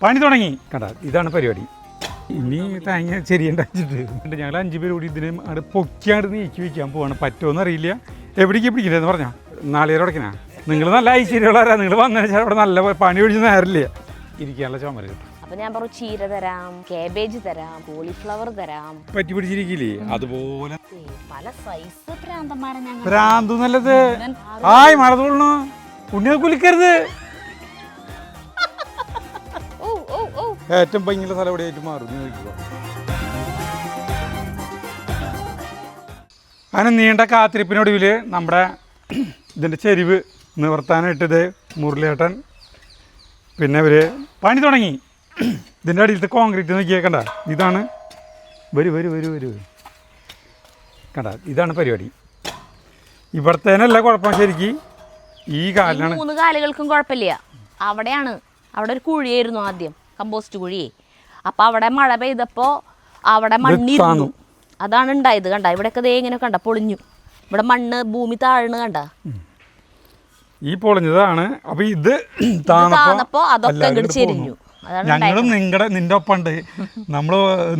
പണി തുടങ്ങി കണ്ടാ, ഇതാണ് പരിപാടി. ഇനി തേങ്ങ ശരിയുണ്ടാച്ചിട്ട് ഞങ്ങൾ 5 പേര് കൂടി ഇതിന് അവിടെ പൊക്കിയാണ്ട് നീക്കി വയ്ക്കാൻ പോവാണ്. പറ്റുമോന്ന് അറിയില്ല. എവിടേക്ക് പിടിക്കില്ലെന്ന് പറഞ്ഞാ നാളികേരം ഉടക്കണ. നിങ്ങൾ നല്ല ഐശ്വര്യമുള്ളവരാ. നിങ്ങൾ വന്നതിന് ശേഷം അവിടെ നല്ല പണി ഒഴിച്ച് നേരില്ല ഇരിക്കാനുള്ള ചുമര കിട്ടും. അപ്പൊ ഞാൻ പറഞ്ഞു ചീര തരാം, കാബേജ് തരാം, കോളിഫ്ലവർ തരാം. പറ്റി പിടിച്ചിരിക്കില്ലേ അതുപോലെ പല സൈസ് പ്രാന്തന്മാരെ ഞങ്ങൾ. പ്രാന്തു നല്ലത്. ആയ് മഴ തോളണു ഉണ്ണിയെ കുലിക്കരുത്. ഏറ്റവും ഭംഗിയുള്ള സ്ഥലം എവിടെയായിട്ട് മാറും. അങ്ങനെ നീണ്ട കാത്തിരിപ്പിനൊടുവിൽ നമ്മുടെ ഇതിൻ്റെ ചെരിവ് നിവർത്താനായിട്ടിത് മുരളിയേട്ടൻ പിന്നെ ഇവർ പണി തുടങ്ങി. ഇതിൻ്റെ അടിയിലത്തെ കോൺക്രീറ്റ് നോക്കിയേക്കണ്ട. ഇതാണ് വരൂ കണ്ട, ഇതാണ് പരിപാടി. ഇവിടത്തേനല്ല കുഴപ്പം. ശരിക്കും ഈ കാലിനാണ്. 3 കാലുകൾക്കും കുഴപ്പമില്ല. അവിടെ ഒരു കുഴിയായിരുന്നു ആദ്യം, കമ്പോസ്റ്റ് കുഴി. അപ്പൊ അവിടെ മഴ പെയ്തപ്പോ അവിടെ മണ്ണിരുന്നു. അതാണ് ഉണ്ടായത്. കണ്ട ഇവിടെയൊക്കെ ദേ ഇങ്ങനെ കണ്ട പൊളിഞ്ഞു. ഇവിടെ മണ്ണ് ഭൂമി താഴ്ന്ന് കണ്ട ഈ പൊളിഞ്ഞതാണ്. അപ്പൊ ഇത് താന്നപ്പോ അതൊക്കെ ഇങ്ങോട്ട് ചെരിഞ്ഞു. ഞങ്ങളും നിന്റെ ഒപ്പമുണ്ട്.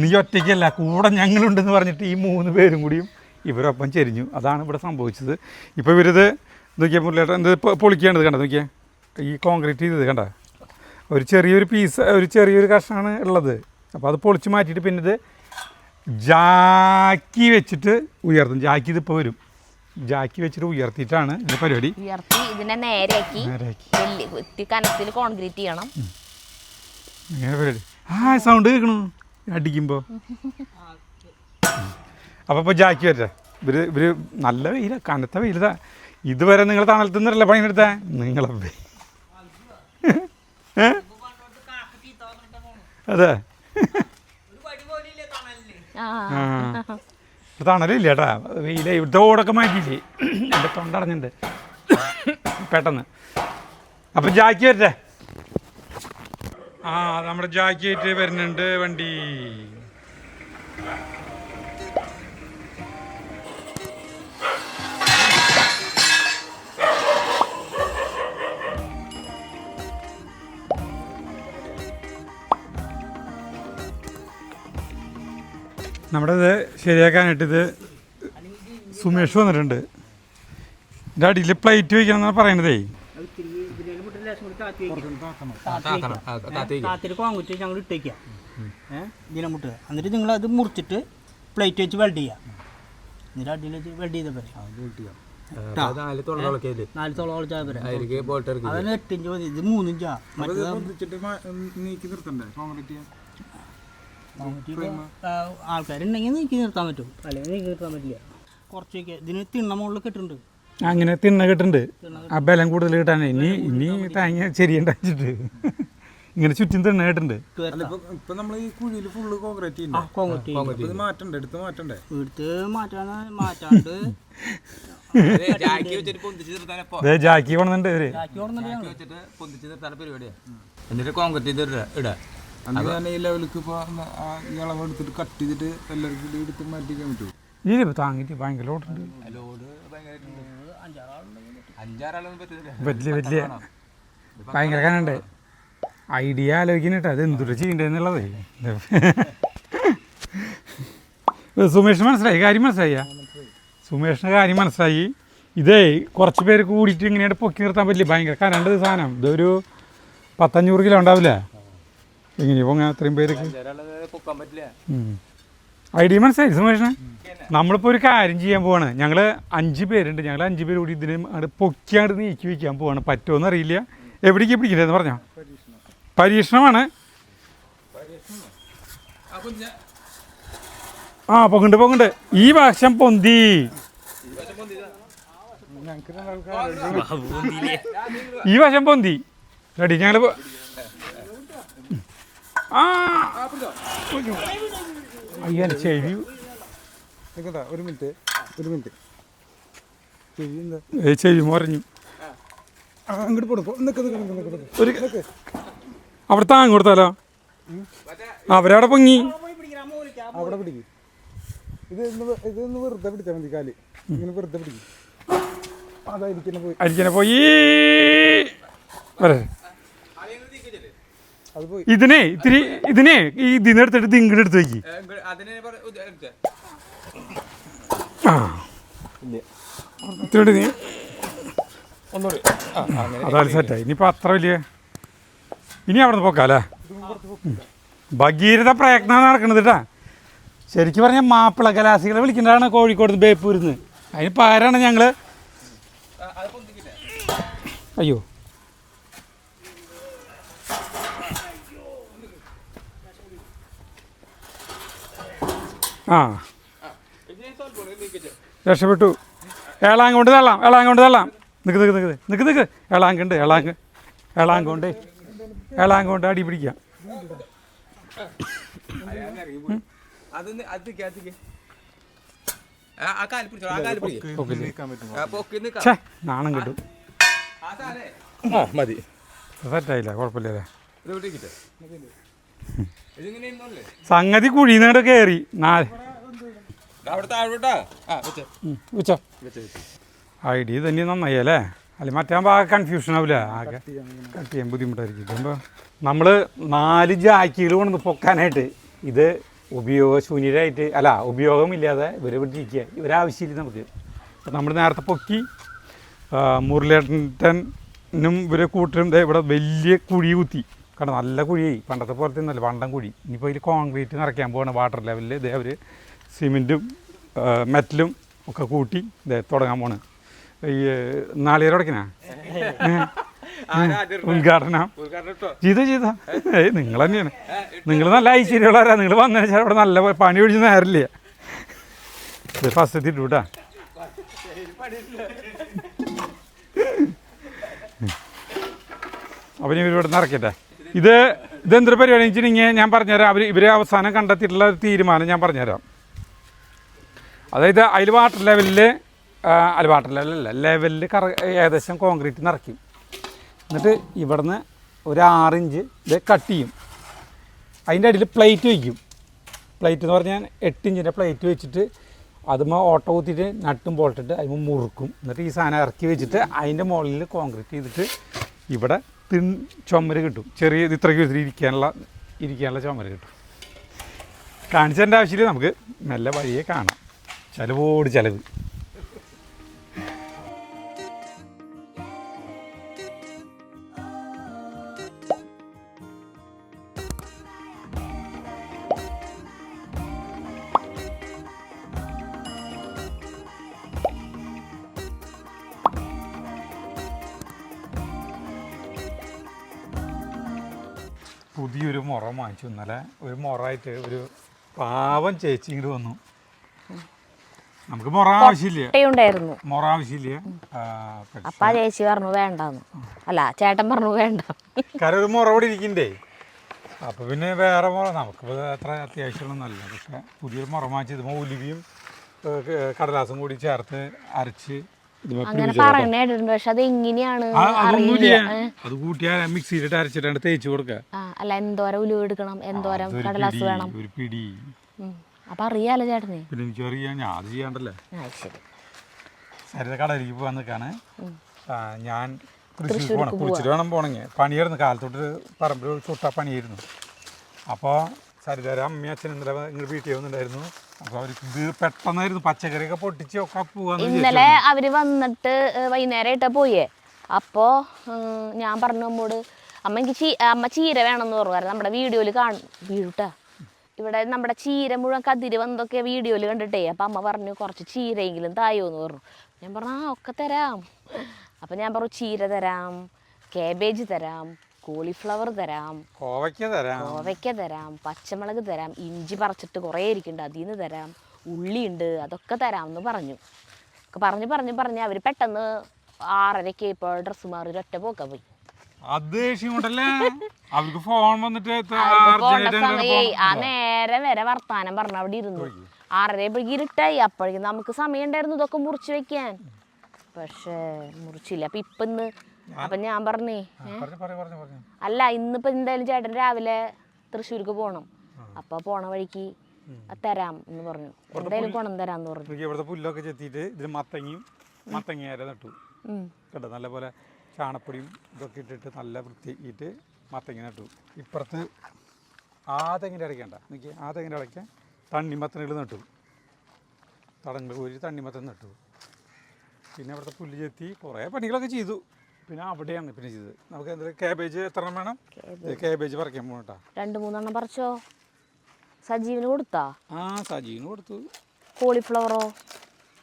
നീ ഒറ്റയ്ക്കല്ല, കൂടെ ഞങ്ങളുണ്ടെന്ന് പറഞ്ഞിട്ട് ഈ 3 പേരും കൂടിയും ഇവരൊപ്പം ചെരിഞ്ഞു. അതാണ് ഇവിടെ സംഭവിച്ചത്. ഇപ്പോൾ ഇവരിത് നോക്കിയാൽ മുരളിയേട്ടൻ ഇത് പൊളിക്കേണ്ടത് കണ്ട. നോക്കിയാൽ ഈ കോൺക്രീറ്റ് ചെയ്തത് കണ്ട, ഒരു ചെറിയൊരു കഷ്ണമാണ് ഉള്ളത്. അപ്പോൾ അത് പൊളിച്ച് മാറ്റിയിട്ട് പിന്നെ ഇത് ജാക്കി വെച്ചിട്ട് ഉയർത്തും. ജാക്കി ഇതിപ്പോൾ വരും. ജാക്കി വെച്ചിട്ട് ഉയർത്തിയിട്ടാണ് ഇതിൻ്റെ പരിപാടി. ഉയർത്തി ഇതിനെ നേരെയാക്കി കനത്തിൽ കോൺക്രീറ്റ് ചെയ്യണം. അങ്ങനെ പരിപാടി. സൗണ്ട് കേൾക്കണു അടിക്കുമ്പോൾ. അപ്പോൾ ഇപ്പോൾ ജാക്കി വരട്ടെ. ഇവർ നല്ല വെയില, കനത്ത വെയിലതാ. ഇതുവരെ നിങ്ങൾ തണലത്തു നിന്നല്ല പണിയെടുത്തേ. നിങ്ങളെ അതെ തണലില്ല ചേട്ടാ, വെയില. ഇവിടുത്തെ ഓടൊക്കെ മാറ്റിയില്ലേ, എൻ്റെ തൊണ്ടടഞ്ഞിട്ടുണ്ട് പെട്ടെന്ന്. അപ്പം ജാക്കി വരട്ടെ. നമ്മുടെ ജാക്കി ആയിട്ട് വരുന്നുണ്ട് വണ്ടി. നമ്മുടെ ഇത് ശരിയാക്കാനായിട്ടിത് സുമേഷ് വന്നിട്ടുണ്ട്. ഇതിൻ്റെ അടിയിൽ പ്ലേറ്റ് വയ്ക്കണം എന്നാണ് പറയണതേ. കോൺക്രീറ്റ് ഞങ്ങൾ ഇട്ടേക്കാം ദിനമുട്ട്. എന്നിട്ട് നിങ്ങൾ അത് മുറിച്ചിട്ട് പ്ലേറ്റ് വെച്ച് വെൽഡ് ചെയ്യാം. എന്നിട്ട് അടിയിൽ വെച്ച് വെൽഡ് ചെയ്ത പോലെ 4 തോളം കളിച്ചാൽ പോലെ. അതിന് 8 ഇഞ്ച് മതി. ഇത് 3 ഇഞ്ചാ. ആൾക്കാരുണ്ടെങ്കിൽ നീക്കി നിർത്താൻ പറ്റും, അല്ലെങ്കിൽ നീക്കി നിർത്താൻ പറ്റില്ല. കുറച്ചൊക്കെ ഇതിന് തിണ്ണ മുകളിൽ കെട്ടുണ്ട്. അങ്ങനെ തിണ്ണ കെട്ടുണ്ട്. ആ ബലം കൂടുതൽ കിട്ടാനേ. ഇനി തേങ്ങ ശരിയുണ്ടാച്ചിട്ട് ഇങ്ങനെ ചുറ്റും തിണ്ണ കേട്ടുണ്ട്. ഇപ്പൊ നമ്മൾ ഈ കുഴിയിൽ ഫുള്ള് കോൺക്രീറ്റ് മാറ്റാണ്ട് ജാക്കി കൊണ്ടുണ്ട് ഇവര്. എന്നിട്ട് കോൺക്രീറ്റ് ഇടാ. അങ്ങനെ ഈ ലെവലിക്ക് ഇപ്പോൾ ഇളവ് എടുത്തിട്ട് കട്ട് ചെയ്തിട്ട് എല്ലാവർക്കും എടുത്ത് മാറ്റിക്കാൻ പറ്റുമോ? ഇതിപ്പോൾ താങ്ങിട്ട് ഭയങ്കര ലോഡുണ്ട്. വലിയ ഭയങ്കര കനുണ്ട്. ഐഡിയ ആലോചിക്കുന്നുണ്ട് അത് എന്തുട്ട് ചെയ്യണ്ടെന്നുള്ളതേ. സുമേഷിന് മനസ്സിലായി കാര്യം. സുമേഷിന് കാര്യം മനസ്സിലായി. ഇതേ കുറച്ച് പേര് കൂടിയിട്ട് ഇങ്ങനെയായിട്ട് പൊക്കി നിർത്താൻ പറ്റില്ല. ഭയങ്കര കനണ്ട് സാധനം. ഇതൊരു 100-500 കിലോ ഉണ്ടാവില്ല. എങ്ങനെയാ പോങ്ങ അത്രയും പേർക്ക് ഐഡിയ മനസ്സിലായി സുമേഷിന്. നമ്മളിപ്പോൾ ഒരു കാര്യം ചെയ്യാൻ പോവാണ്. ഞങ്ങൾ 5 പേരുണ്ട്. ഞങ്ങൾ 5 പേര് കൂടി ഇതിന് അവിടെ പൊക്കിയാണ്ട് നീക്കി വയ്ക്കാൻ പോവാണ്. പറ്റുമോന്ന് അറിയില്ല. എവിടേക്ക് പിടിക്കില്ലെന്ന് പറഞ്ഞോ. പരീക്ഷണമാണ്. പൊങ്ങുണ്ട്. ഈ വശം പൊന്തി. ഈ വശം പൊന്തി. റെഡി. ഞങ്ങൾ അയ്യാ ചെവി. ഒരു മിനിറ്റ് ചെവി മുറഞ്ഞു. അങ്ങോട്ട് കൊടുക്കും. അവിടെ താങ്ങ് കൊടുത്താലോ. അവരവിടെ പൊങ്ങി. അവിടെ പിടിക്കും. ഇതൊന്ന് വെറുതെ പിടിച്ചാൽ മതി. കാല് ഇങ്ങനെ വെറുതെ പിടിക്കും. അരിക്കനെ പോയി വരെ ഇതിനെ ഈ ഇതിനെ എടുത്തിട്ട് ഇത് ഇങ്ങോട്ട് എടുത്ത് വയ്ക്കി. ആ ഇത്തിരി നീ അതാണ് സെറ്റായി. ഇനിയിപ്പോൾ അത്ര വലിയ ഇനി അവിടെ നിന്ന് പോക്കാം അല്ലേ. ഭഗീരഥ പ്രയത്നം നടക്കണത് കേട്ടാ. ശരിക്കും പറഞ്ഞാൽ മാപ്പിള കലാസികളെ വിളിക്കേണ്ടതാണ് കോഴിക്കോട് ബേപ്പൂരിന്ന്. അതിന് പകരമാണ് ഞങ്ങൾ അയ്യോ ആ രക്ഷപ്പെട്ടു. ഏളാങ്കോണ്ട് തള്ളാം നിക്ക് ഏളാങ്കോണ്ട് അടി പിടിക്കാം. നാണം കിട്ടും. മതി സെറ്റായില്ല, കുഴപ്പമില്ലേ. സംഗതി കുഴിനീട് കയറി ഐഡിയ തന്നെ നന്നായി അല്ലേ. അല്ലെങ്കിൽ മറ്റേ ആകെ കൺഫ്യൂഷൻ ആവില്ല, ആകെ കട്ട് ചെയ്യാൻ ബുദ്ധിമുട്ടായിരിക്കും. ഇതുമ്പോൾ നമ്മൾ 4 ജാക്കികൾ കൊണ്ടു പൊക്കാനായിട്ട് ഇത് ഉപയോഗശൂന്യരായിട്ട് അല്ല ഉപയോഗമില്ലാതെ ഇവരെ വിട്ടിരിക്കുക. ഇവരാവശ്യമില്ല നമുക്ക്. അപ്പം നമ്മൾ നേരത്തെ പൊക്കി മുരളിയേട്ടനും ഇവരെ കൂട്ടരും ഇവിടെ വലിയ കുഴി കുത്തി കാരണം നല്ല കുഴിയായി. പണ്ടത്തെ പോലത്തെ ഒന്നല്ല, വണ്ടം കുഴി. ഇനിയിപ്പോൾ ഇതിൽ കോൺക്രീറ്റ് നിറയ്ക്കാൻ പോകണം വാട്ടർ ലെവലിൽ. ഇതേ അവർ സിമെൻറ്റും മെറ്റലും ഒക്കെ കൂട്ടി ഇതേ തുടങ്ങാൻ പോണ്. ഈ നാളികേരം ഉടക്കനാ ഉദ്ഘാടനം ചെയ്ത നിങ്ങൾ തന്നെയാണ്. നിങ്ങൾ നല്ല ഐശ്വര്യമുള്ളവരാ. നിങ്ങൾ വന്നതിന് ശേഷം ഇവിടെ നല്ല പണി ഒഴിച്ച് നേരില്ല. ഇത് ഫസ്റ്റ് എത്തിയിട്ടു കേട്ടാ. അപ്പം ഇവർ ഇവിടെ നിറയ്ക്കട്ടെ. ഇതെന്തൊരു പരിപാടി വെച്ചിട്ടുണ്ടെങ്കിൽ ഞാൻ പറഞ്ഞുതരാം. ഇവർ അവസാനം കണ്ടെത്തിയിട്ടുള്ള ഒരു തീരുമാനം ഞാൻ പറഞ്ഞുതരാം. അതായത് അതിൽ വാട്ടർ ലെവലിൽ ലെവലിൽ ഏകദേശം കോൺക്രീറ്റ് നിറയ്ക്കും. എന്നിട്ട് ഇവിടുന്ന് ഒരു 6 ഇഞ്ച് ഇത് കട്ട് ചെയ്യും. അതിൻ്റെ അടിയിൽ പ്ലേറ്റ് വയ്ക്കും. പ്ലേറ്റ് എന്ന് പറഞ്ഞാൽ 8 ഇഞ്ചിൻ്റെ പ്ലേറ്റ് വെച്ചിട്ട് അതുമ്പോൾ ഓട്ടോ കുത്തിയിട്ട് നട്ടും പോട്ടിട്ട് അതിന് മുറുക്കും. എന്നിട്ട് ഈ സാധനം ഇറക്കി വെച്ചിട്ട് അതിൻ്റെ മുകളിൽ കോൺക്രീറ്റ് ചെയ്തിട്ട് ഇവിടെ ചുമര് കിട്ടും. ചെറിയ ഇത്രയ്ക്ക് വെച്ചിട്ട് ഇരിക്കാനുള്ള ചുമര് കിട്ടും. കാണിച്ചതിൻ്റെ ആവശ്യമില്ല, നമുക്ക് നല്ല വഴിയെ കാണാം. ചിലവോട് ചിലവ്. പുതിയൊരു മുറ വാങ്ങിച്ചു. ഇന്നലെ ഒരു മുറായിട്ട് ഒരു പാവം ചേച്ചി ഇങ്ങോട്ട് വന്നു. നമുക്ക് മുറ ആവശ്യമില്ല, മുറ ആവശ്യമില്ല. അപ്പ ചേച്ചി പറഞ്ഞു വേണ്ടെന്ന്. അല്ല ചേട്ടൻ പറഞ്ഞു വേണ്ട. കാരണം ഒരു മുറ ഇവിടെ ഇരിക്കണ്ടേ. അപ്പോൾ പിന്നെ വേറെ മുറ നമുക്കിപ്പോൾ അത്ര അത്യാവശ്യമൊന്നുമല്ല. പക്ഷെ പുതിയൊരു മുറ വാങ്ങിച്ച് ഇതുമ്പോൾ ഉലുവിയും കടലാസും കൂടി ചേർത്ത് അരച്ച് അങ്ങനെ പറഞ്ഞിട്ടുണ്ട്. പക്ഷെ അത് എങ്ങനെയാണ് അത് കൂട്ടിയാ മിക്സിയിലിട്ട് അരച്ചിട്ടാണ് തേച്ച് കൊടുക്കുക. അല്ല എന്തോരം ഉലുവ എടുക്കണം, എന്തോരം കടലാസ് വേണം, ഒരു പിടി. അപ്പൊ അറിയാലോ ചേട്ടന്. പിന്നെ എനിക്കറിയാം, ഞാൻ അത് ചെയ്യാണ്ടല്ലേ. സരിത കടലിലേക്ക് പോകാൻ നിൽക്കാണ്. ഞാൻ തൃശ്ശൂർ പോകണം, കുളിച്ചിട്ട് വേണം പോകണമെങ്കിൽ. പണിയായിരുന്നു കാലത്തോട്ട്, പറമ്പിൽ ചുട്ടാ പണിയായിരുന്നു. അപ്പോൾ സരിതര അമ്മയും അച്ഛനും ഇങ്ങനെ വീട്ടിൽ വന്നിട്ടുണ്ടായിരുന്നു. അപ്പോൾ അവർക്ക് ഇത് പെട്ടെന്നായിരുന്നു പച്ചക്കറിയൊക്കെ പൊട്ടിച്ച് ഒക്കെ പോവാന്ന്. ഇന്നലെ അവര് വന്നിട്ട് വൈകുന്നേരമായിട്ടാ പോയേ. അപ്പോൾ ഞാൻ പറഞ്ഞു അമ്മോട്, അമ്മ ചീര വേണമെന്ന് പറഞ്ഞു. കാരണം നമ്മുടെ വീഡിയോയിൽ വീഴുട്ടാ ഇവിടെ നമ്മുടെ ചീര മുഴുവൻ കതിര് വന്നതൊക്കെ വീഡിയോയിൽ കണ്ടിട്ടേ. അപ്പം അമ്മ പറഞ്ഞു കുറച്ച് ചീരയെങ്കിലും തായോ എന്ന് പറഞ്ഞു. ഞാൻ പറഞ്ഞു ഒക്കെ തരാം. അപ്പം ഞാൻ പറഞ്ഞു ചീര തരാം, കാബേജ് തരാം, കോളിഫ്ലവർ തരാം, കോവയ്ക്ക തരാം, പച്ചമുളക് തരാം, ഇഞ്ചി പറിച്ചിട്ട് കുറേ ഇരിക്കുന്നുണ്ട് അതിൽ നിന്ന് തരാം, ഉള്ളിയുണ്ട് അതൊക്കെ തരാം എന്ന് പറഞ്ഞു. ഒക്കെ പറഞ്ഞ് അവർ പെട്ടെന്ന് 6:30 ഇപ്പോൾ ഡ്രസ്സ് മാറി ഒറ്റ പോക്കാൻ പോയി. അവർക്ക് ഫോൺ വന്നിട്ട് ആ നേരം വരെ വർത്താനം പറഞ്ഞ അവിടെ ഇരുന്നു. 6:30 ഇരുട്ടായി. അപ്പോഴേക്കും നമുക്ക് സമയം ഉണ്ടായിരുന്നു ഇതൊക്കെ മുറിച്ച് വെക്കാൻ. പക്ഷേ മുറിച്ചില്ല. അപ്പൊ ഞാൻ പറഞ്ഞേ അല്ല ഇന്നിപ്പോ എന്തായാലും ചേട്ടൻ രാവിലെ തൃശ്ശൂർക്ക് പോണം. അപ്പൊ പോണ വഴിക്ക് തരാം എന്ന് പറഞ്ഞു. എന്തായാലും ഗുണം തരാന്ന് പറഞ്ഞു. ഇവിടുത്തെ പുല്ലൊക്കെ ചെത്തിയിട്ട് ഇതിന് മത്തങ്ങ നട്ടു കേട്ടോ. നല്ലപോലെ ചാണപ്പൊടിയും ഇതൊക്കെ ഇട്ടിട്ട് നല്ല വൃത്തിയിട്ട് മത്തങ്ങ നട്ടു. ഇപ്പുറത്ത് ആ തെങ്ങിൻ്റെ ഇടയ്ക്കണ്ട എനിക്ക് ആ തെങ്ങിൻ്റെ ഇടയ്ക്ക് തണ്ണിമത്തനുകൾ നട്ടു. തടങ്ങൾ കോരി തണ്ണിമത്തൻ നട്ടു. പിന്നെ അവിടുത്തെ പുല്ല് ചെത്തി കുറേ പണികളൊക്കെ ചെയ്തു. പിന്നെ അവിടെയാണ് പിന്നെ ചെയ്തത്. നമുക്ക് എന്തെങ്കിലും കാബേജ് എത്ര എണ്ണം വേണം? കാബേജ് പറിക്കാൻ പോകട്ടാ. 2-3 പറിച്ചോ. സജീവിന് കൊടുത്താ? ആ സജീവിന് കൊടുത്തു. കോളിഫ്ലവറോ?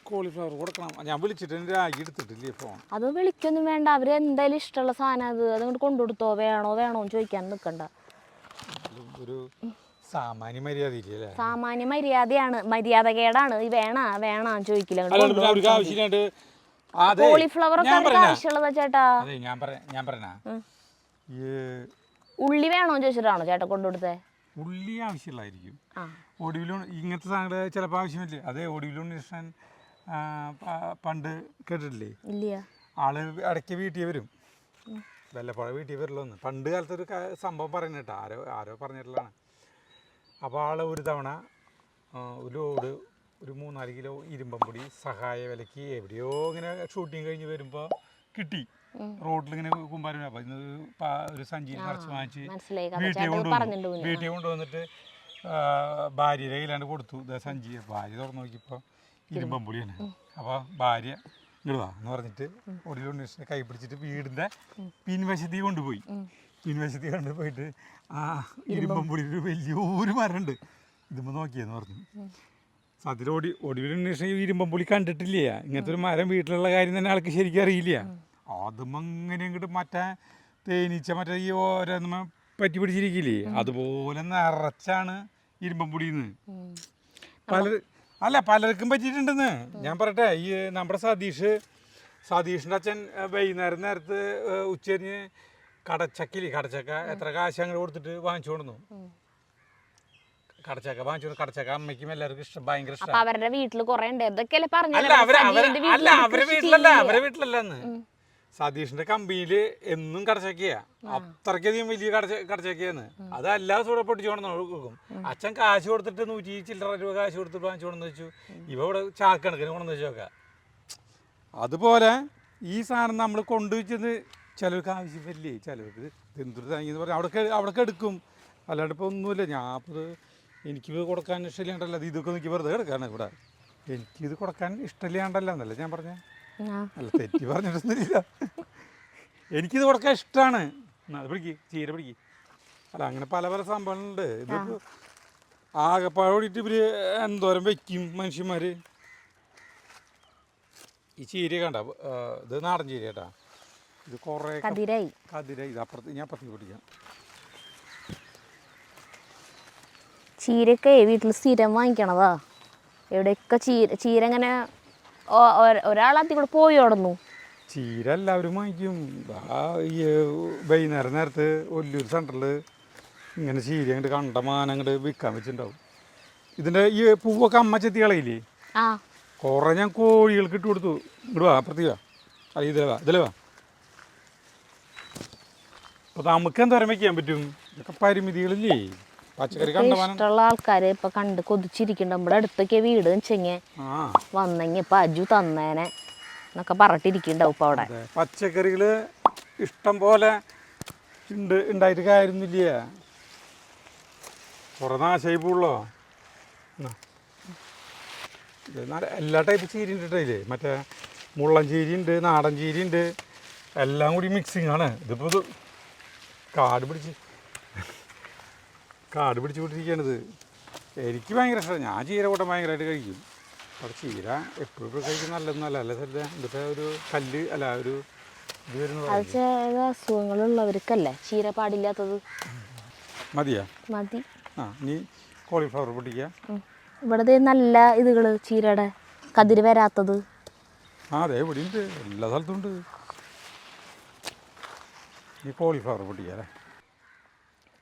കോളിഫ്ലവർ കൊടുക്കണം. ഞാൻ വിളിച്ചിട്ട് രാഗി എടുത്തിട്ടില്ലേ ഫോൺ. അത് വിളിക്കൊന്നും വേണ്ട. അവർ എന്തായാലും ഇഷ്ടമുള്ള സാധനം അതുകൊണ്ട് കൊണ്ടുകൊടുത്തോ. വേണോ എന്ന് ചോദിക്കാൻ നിൽക്കണ്ട. ഒരു സാമാന്യ മര്യാദയില്ലേ? സാമാന്യ മര്യാദയാണ്, മര്യാദകേടാണ്. ഈ വേണാ ചോദിക്കില്ല. ആവശ്യമില്ലാണ്ട് കോളിഫ്ലവർ ഒക്കെ ആവശ്യമുള്ളതാ ചേട്ടാ. ഞാൻ പറഞ്ഞ ഉള്ളി വേണോന്ന് ചോദിച്ചിട്ടാണോ ചേട്ടാ കൊണ്ടുകൊടുത്തേ? ഉള്ളി ആവശ്യമുള്ളതായിരിക്കും. ഒടുവിലും ഇങ്ങനത്തെ സാധനങ്ങൾ ചിലപ്പോൾ ആവശ്യമില്ല. അതെ, ഒടുവിലും കൃഷ്ണൻ പണ്ട് കേട്ടിട്ടില്ലേ? ഇല്ല. ആള് ഇടയ്ക്ക് വീട്ടിൽ വരും, വല്ലപ്പോഴെ വീട്ടിൽ വരില്ലെന്ന് പണ്ട് കാലത്തൊരു സംഭവം പറയുന്നത് കേട്ടോ. ആരോ പറഞ്ഞിട്ടുള്ളതാണ്. അപ്പോൾ ആൾ ഒരു തവണ ഒരു ലോഡ് ഒരു 3-4 കിലോ ഇരുമ്പം പൊടി സഹായ വിലയ്ക്ക് എവിടെയോ ഇങ്ങനെ ഷൂട്ടിങ് കഴിഞ്ഞ് വരുമ്പോൾ കിട്ടി. റോഡിലിങ്ങനെ കുമ്പാരം. അപ്പം ഇന്ന് ഒരു സഞ്ചിയിൽ നിറച്ച് വാങ്ങിച്ച് വീട്ടിൽ കൊണ്ടുവന്നിട്ട് ഭാര്യയുടെ കയ്യിലാണ്ട് കൊടുത്തു. സഞ്ചി ഭാര്യ തുറന്നു നോക്കിയപ്പോൾ ഇരുമ്പം പൊടിയാണ്. അപ്പോൾ ഭാര്യ ഇടുവാ എന്ന് പറഞ്ഞിട്ട് ഒടിയിലുണ്ട് കൈ പിടിച്ചിട്ട് വീടിൻ്റെ പിൻവശത്തി കൊണ്ടുപോയി. പിൻവശത്തി കൊണ്ടുപോയിട്ട് ആ ഇരുമ്പം പൊടിയൊരു വലിയൊരു മരമുണ്ട്, ഇതുമ്പോൾ നോക്കിയെന്ന് പറഞ്ഞു. സത്യത്തിൽ ഒടിവിലുണ്ട് ഇരുമ്പം പൊടി കണ്ടിട്ടില്ല. ഇങ്ങനത്തെ ഒരു മരം വീട്ടിലുള്ള കാര്യം തന്നെ ആൾക്ക് ശരിക്കും അറിയില്ല. അതും അങ്ങനെ ഇങ്ങോട്ട് മറ്റേ തേനീച്ച മറ്റേ ഈ ഓരോന്നും പറ്റി പിടിച്ചിരിക്കില്ലേ, അതുപോലെ നിറച്ചാണ് ഇരുമ്പം പൊടിയെന്ന്. പലർക്കും പറ്റിയിട്ടുണ്ടെന്ന് ഞാൻ പറയട്ടെ. ഈ നമ്മുടെ സതീഷിൻ്റെ അച്ഛൻ വൈകുന്നേരം നേരത്ത് ഉച്ചരിഞ്ഞ് കടച്ചക്ക എത്ര കാശ് അങ്ങനെ കൊടുത്തിട്ട് വാങ്ങിച്ചു കൊണ്ടു. കടച്ചക്ക അമ്മയ്ക്കും എല്ലാവർക്കും ഇഷ്ടം, ഭയങ്കര ഇഷ്ടം. അവരുടെ വീട്ടിൽ അവരെ വീട്ടിലല്ലെന്ന്. സതീഷിന്റെ കമ്പനിയിൽ എന്നും കടച്ചക്കയാ, അത്രയ്ക്കധികം വലിയ കടച്ചക്കയാണ്. അത് എല്ലാ സൂടെ പൊട്ടിച്ചു കൊണ്ടു കൊടുക്കും. അച്ഛൻ കാശ് കൊടുത്തിട്ട് 100 ചില്ലറ രൂപ കാശ് കൊടുത്തിട്ട് വാങ്ങിച്ചു കൊണ്ടെന്ന് വെച്ചു. ഇവിടെ ചാക്കണക്കിന് കൊണ്ടെന്ന് വെച്ച് നോക്കാം. അതുപോലെ ഈ സാധനം നമ്മൾ കൊണ്ടുവച്ചത് ചിലർക്ക് ആവശ്യം വരില്ലേ, ചിലർക്ക് എന്തൊരു താങ്ങിയെന്ന് പറഞ്ഞാൽ അവിടേക്ക് എടുക്കും. അല്ലാണ്ട് ഇപ്പോൾ ഒന്നുമില്ല. ഞാനിപ്പോൾ എനിക്കിത് കൊടുക്കാൻ ഇഷ്ടമില്ലാണ്ടല്ല, അത് ഇതൊക്കെ നോക്കി വെറുതെ എടുക്കാണ് ഇവിടെ. എനിക്കിത് കൊടുക്കാൻ ഇഷ്ടമില്ലാണ്ടല്ല എന്നല്ല ഞാൻ പറഞ്ഞേ. അല്ല, തെറ്റി പറഞ്ഞിട്ടൊന്നുമില്ല. എനിക്കിത് കൊടുക്കാൻ ഇഷ്ടമാണ്. അത് പിടിക്ക്, ചീര പിടിക്ക്. അല്ല, അങ്ങനെ പല സംഭവങ്ങളുണ്ട്. ഇതിപ്പോൾ ആകെപ്പാട് കൂടിയിട്ട് ഇവർ എന്തോരം വയ്ക്കും മനുഷ്യന്മാർ. ഈ ചീര കണ്ട, ഇത് നാടൻ ചീര കേട്ടാ. ഇത് കുറേ കതിരായി. ഇത് അപ്പുറത്ത് ഞാൻ അപ്പുറത്തേക്ക് പിടിക്കാം. ചീരയൊക്കെ വീട്ടിൽ സ്ഥിരം വാങ്ങിക്കണതാ. എവിടെയൊക്കെ ചീര ഇങ്ങനെ ഒരാളത്തി കൂടെ പോയി ഓടുന്നു. ചീര എല്ലാവരും വാങ്ങിക്കും. ഈ വൈകുന്നേരം നേരത്ത് ഒല്ലൂർ സെൻറ്ററിൽ ഇങ്ങനെ ചീര അങ്ങോട്ട് കണ്ടമാനം അങ്ങോട്ട് വിൽക്കാൻ വെച്ചിട്ടുണ്ടാവും. ഇതിൻ്റെ ഈ പൂവൊക്കെ അമ്മ ചെത്തി കളയില്ലേ, കുറേ ഞാൻ കോഴികൾക്ക് ഇട്ട് കൊടുത്തു. ഇങ്ങോട്ട് വാ, അപ്പുറത്തേക്ക് വാ. അല്ല, ഇതിലെ വാ. അപ്പോൾ നമുക്ക് എന്തോരം വയ്ക്കാൻ പറ്റും? ഇതൊക്കെ പരിമിതികളില്ലേ. പച്ചക്കറി ഇഷ്ടമുള്ള ആൾക്കാര് ഇപ്പൊ കണ്ട് കൊതിച്ചിരിക്കണ്ട. നമ്മുടെ അടുത്തൊക്കെ വീട് വെച്ചെങ്ങ വന്നെങ്കി ഇപ്പൊ അജു തന്നേനെ എന്നൊക്കെ പറഞ്ഞിട്ടിരിക്കണ്ടാവും ഇപ്പൊ അവിടെ. പച്ചക്കറികൾ ഇഷ്ടം പോലെ ഉണ്ടായിട്ട് കാര്യമൊന്നുമില്ല. കുറെ നാശമായി പോവുള്ളോ. എല്ലാ ടൈപ്പ് ചീരി ഉണ്ടില്ലേ, മറ്റേ മുള്ളൻ ചീരി ഉണ്ട്, നാടൻ ചീരി ഉണ്ട്, എല്ലാം കൂടി മിക്സിങ് ആണ്. ഇതിപ്പോൾ ഇത് കാട് പിടിച്ചുകൊണ്ടിരിക്കുകയാണിത്. എനിക്ക് ഭയങ്കര ഇഷ്ടമാണ്. ഞാൻ ചീര കൂട്ടം ഭയങ്കരമായിട്ട് കഴിക്കും. അവിടെ ചീര എപ്പോഴും കഴിക്കും നല്ലതൊന്നുമല്ല. അല്ല സാർ, ഇവിടുത്തെ ഒരു കല്ല് അല്ല ഒരു ഇത് വരുന്നത് അസുഖങ്ങളുള്ളവർക്കല്ലേ ചീര പാടില്ലാത്തത്. മതിയാ? മതി. ആ, നീ കോളിഫ്ലവർ പൊട്ടിക്കുക. ഇവിടെ നല്ല ഇതുകള് ചീരയുടെ കതിര് വരാത്തത്. അതെ, ഇവിടെ ഉണ്ട്, എല്ലാ സ്ഥലത്തും ഉണ്ട്. നീ കോളിഫ്ലവർ പൊട്ടിക്കുക.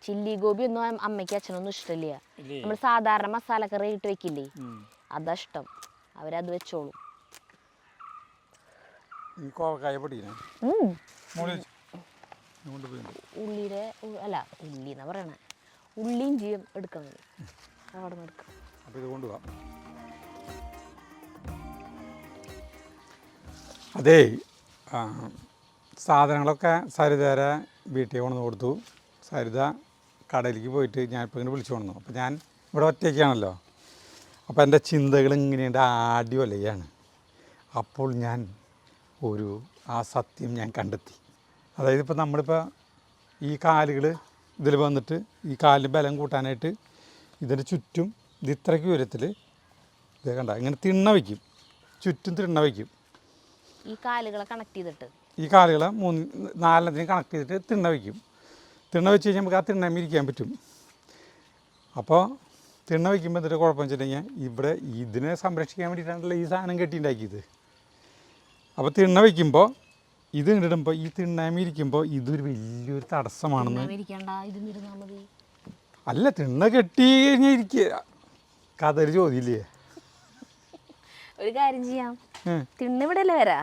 ചില്ലി ഗോപി ഒന്നും അമ്മയ്ക്ക് അച്ഛനൊന്നും ഇഷ്ടമില്ല. നമ്മൾ സാധാരണ മസാലക്കറി ഇട്ട് വെക്കില്ലേ, അതാ ഇഷ്ടം. അവരത് വെച്ചോളും. ഉള്ളിയുടെ അല്ല ഉള്ളി എന്നാ പറയണേ, ഉള്ളിയും ചെയ്യും എടുക്കണം. അവിടെ നിന്ന് എടുക്കാം. അതേ, സാധനങ്ങളൊക്കെ സരിതേര വീട്ടിൽ കൊണ്ടു കൊടുത്തു. സരിത കടയിലേക്ക് പോയിട്ട് ഞാനിപ്പോൾ ഇങ്ങനെ വിളിച്ചു കൊണ്ടു. അപ്പോൾ ഞാൻ ഇവിടെ ഒറ്റയ്ക്കാണല്ലോ. അപ്പോൾ എൻ്റെ ചിന്തകൾ ഇങ്ങനെയുണ്ട് ആടി വലയാണ്. അപ്പോൾ ഞാൻ ആ സത്യം ഞാൻ കണ്ടെത്തി. അതായത് ഇപ്പോൾ നമ്മളിപ്പോൾ ഈ കാലുകൾ ഇതിൽ വന്നിട്ട് ഈ കാലിന് ബലം കൂട്ടാനായിട്ട് ഇതിൻ്റെ ചുറ്റും ഇത് ഇത്രയ്ക്ക് ഉയരത്തിൽ ഇത് കണ്ട ഇങ്ങനെ തിണ്ണ വയ്ക്കും, ചുറ്റും തിണ്ണ വയ്ക്കും. ഈ കാലുകളെ കണക്ട് ചെയ്തിട്ട് ഈ കാലുകളെ 4 കണക്ട് ചെയ്തിട്ട് തിണ്ണ വയ്ക്കും. തിണ്ണ വെച്ച് കഴിഞ്ഞാൽ നമുക്ക് ആ തിണ്ണയിൽ ഇരിക്കാൻ പറ്റും. അപ്പോൾ തിണ്ണ വയ്ക്കുമ്പോൾ എന്തൊരു കുഴപ്പം വെച്ചിട്ടുണ്ടെങ്കിൽ ഇവിടെ ഇതിനെ സംരക്ഷിക്കാൻ വേണ്ടിയിട്ടാണല്ലോ ഈ സാധനം കെട്ടിയിട്ടുണ്ടാക്കിയത്. അപ്പോൾ തിണ്ണ വയ്ക്കുമ്പോൾ ഇത് ഇടുമ്പോൾ ഈ തിണ്ണായ്മ ഇരിക്കുമ്പോൾ ഇതൊരു വലിയൊരു തടസ്സമാണെന്ന്. അല്ല, തിണ്ണ കെട്ടി കഴിഞ്ഞാൽ ഇരിക്കുക കഥയിൽ ചോദ്യമില്ലേ. ഒരു കാര്യം ചെയ്യാം, തിണ്ണ ഇവിടെ അല്ലേ വരാ,